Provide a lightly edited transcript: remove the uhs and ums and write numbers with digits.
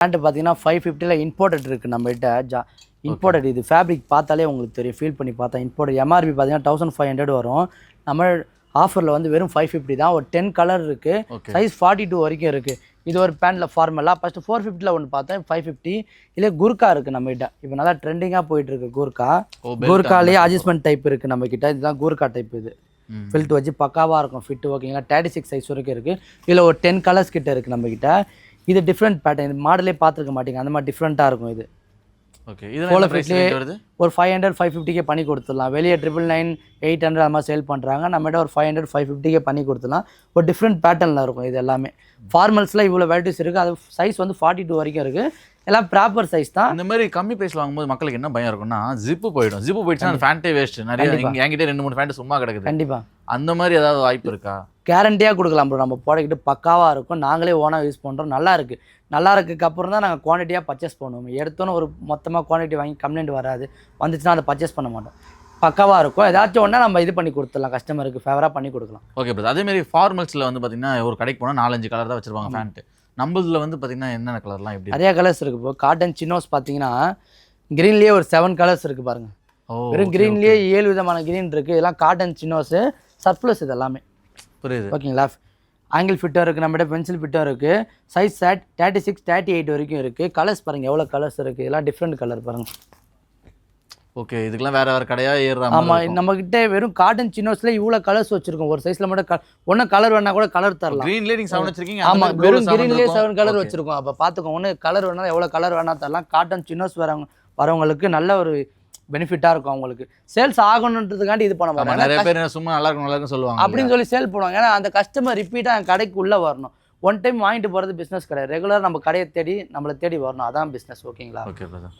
Pant பார்த்தீங்கன்னா 550 imported இருக்குது நம்மகிட்ட. இம்போர்ட்டட் இது ஃபேப்ரிக் பார்த்தாலே உங்களுக்கு தெரியும், ஃபீல் பண்ணி பார்த்தா இம்போர்ட்டட். எம்ஆர்பி பார்த்தீங்கன்னா 1500 வரும். நம்ம ஆஃபரில் வந்து வெறும் 550 தான். ஒரு 10 கலர் இருக்குது, சைஸ் 42 வரைக்கும் இருக்குது. இது ஒரு பேண்டில் ஃபார்மலாக ஃபஸ்ட்டு 450 ஒன்று பார்த்தேன், 550. இல்லை குர்கா இருக்குது நம்மகிட்ட. இப்போ நல்லா ட்ரெண்டிங்காக போயிட்டு இருக்கு குர்கா. குர்காலேயே அட்ஜஸ்ட்மெண்ட் டைப் இருக்குது நம்மக்கிட்ட. இதுதான் குர்கா டைப். இது ஃபில்ட் வச்சு பக்காவாக இருக்கும் ஃபிட். ஓகேங்களா, 36 சைஸ் வரைக்கும் இருக்குது. இதில் ஒரு 10 கலர்ஸ் கிட்ட இருக்குது நம்மக்கிட்ட. இது டிஃப்ரெண்ட் பேட்டர்ன், இது மாடலே பார்த்துருக்க மாட்டீங்க, அந்த மாதிரி டிஃப்ரெண்ட்டாக இருக்கும். இது ஓகே, இது ஃபிட்லேயே ஒரு 500 550 பண்ணி கொடுத்துடலாம். வெளியே 999 800 அது மாதிரி சேல் பண்ணுறாங்க. நம்மகிட்ட ஒரு 500 550 பண்ணி கொடுத்துடலாம். ஒரு டிஃப்ரெண்ட் பேட்டர்னில் இருக்கும். இது எல்லாமே ஃபார்மல்ஸில் இவ்வளோ வெரைட்டிஸ் இருக்குது. அது சைஸ் வந்து 42 வரைக்கும் இருக்குது. எல்லாம் ப்ராப்பர் சைஸ் தான். இந்த மாதிரி கம்மி ப்ரைஸில் வாங்கும்போது மக்களுக்கு என்ன பயம் இருக்குன்னா, ஜிப்பு போயிடும். ஜிப்பு போயிடுச்சுன்னா அந்த ஃபேண்ட்டே வேஸ்ட். நிறைய என்கிட்ட 2-3 ஃபேண்ட் சும்மா கிடக்குது. கண்டிப்பாக அந்த மாதிரி ஏதாவது வாய்ப்பு இருக்கா? கேரண்டியாக கொடுக்கலாம் ப்ரோ. நம்ம ப்ராடக்ட்டு பக்காவாக இருக்கும். நாங்களே ஓனாக யூஸ் பண்ணுறோம். நல்லா இருக்குது. நல்லா இருக்குக்கு அப்புறம் தான் நாங்கள் குவான்டிட்டியாக பர்ச்சேஸ் பண்ணுவோம். எடுத்தோன்னு ஒரு மொத்தமாக குவான்டிட்டி வாங்கி கம்ப்ளைண்ட் வராது. வந்துச்சுன்னா அதை பர்ச்சேஸ் பண்ண மாட்டோம். பக்காவாக இருக்கும். ஏதாச்சும் ஒன்றா நம்ம இது பண்ணி கொடுத்துடலாம், கஸ்டமருக்கு ஃபேவராக பண்ணி கொடுக்கலாம். Okay bro. அதேமாதிரி ஃபார்மல்ஸில் வந்து பார்த்தீங்கன்னா ஒரு கடைக்கு போனால் 4-5 கலர் தான் வச்சுருப்பாங்க ஃபேண்ட்டு. நம்மளதில் வந்து பார்த்தீங்கன்னா என்னென்ன கலர்லாம் எப்படி? நிறைய கலர்ஸ் இருக்குது. இப்போ காட்டன் சின்னோஸ் பார்த்தீங்கன்னா க்ரீன்லேயே ஒரு 7 கலர்ஸ் இருக்குது பாருங்கள். வெறும் க்ரீன்லேயே 7 விதமான க்ரீன் இருக்குது. இதெல்லாம் காட்டன் சின்னோஸு, சர்ப்ளஸ். இது எல்லாமே புரியுது. ஓகேங்களா. ஆங்கிள் ஃபிட்டும் இருக்குது நம்மகிட்ட, பென்சில் ஃபிட்டும் இருக்குது. சைஸ் 36 38 வரைக்கும் இருக்குது. கலர்ஸ் பாருங்கள் எவ்வளோ கலர்ஸ் இருக்குது. இதெல்லாம் டிஃப்ரெண்ட் கலர் பாருங்கள். ஓகே, இதுக்கெல்லாம் வேறு வேறு கடையாக ஏறுறாங்க. ஆமாம், நம்மக்கிட்ட வெறும் காட்டன் சின்னோஸில் இவ்வளோ கலர்ஸ் வச்சுருக்கோம். ஒரு சைஸில் மட்டும் ஒன்றும் கலர் வேணா கூட கலர் தரலாம். க்ரீன்லேயே நீங்கள் 7 வச்சுருக்கீங்க. ஆமாம், வெறும் க்ரீன்லேயே 7 கலர் வச்சுருக்கோம். அப்போ பார்த்துக்கோங்க, ஒன்று கலர் வேணாலும் எவ்வளோ கலர் வேணா தரலாம். காட்டன் சின்னோஸ் வரவங்களுக்கு நல்ல ஒரு பெனிஃபிட்டாக இருக்கும். அவங்களுக்கு சேல்ஸ் ஆகணுன்றதுக்காண்டி இது பண்ண மாட்டாங்க. நிறைய பேர் சும்மா நல்லா இருக்கும் சொல்லுவாங்க அப்படின்னு சொல்லி சேல் பண்ணுவாங்க. ஏன்னா அந்த கஸ்டமர் ரிப்பீட்டாக என் கடைக்கு உள்ளே வரணும். ஒன் டைம் வாங்கிட்டு போகிறது பிஸ்னஸ் கிடையாது. ரெகுலர் நம்ம கடையை தேடி நம்மளை தேடி வரணும். அதான் பிஸ்னஸ். ஓகேங்களா. Okay brother.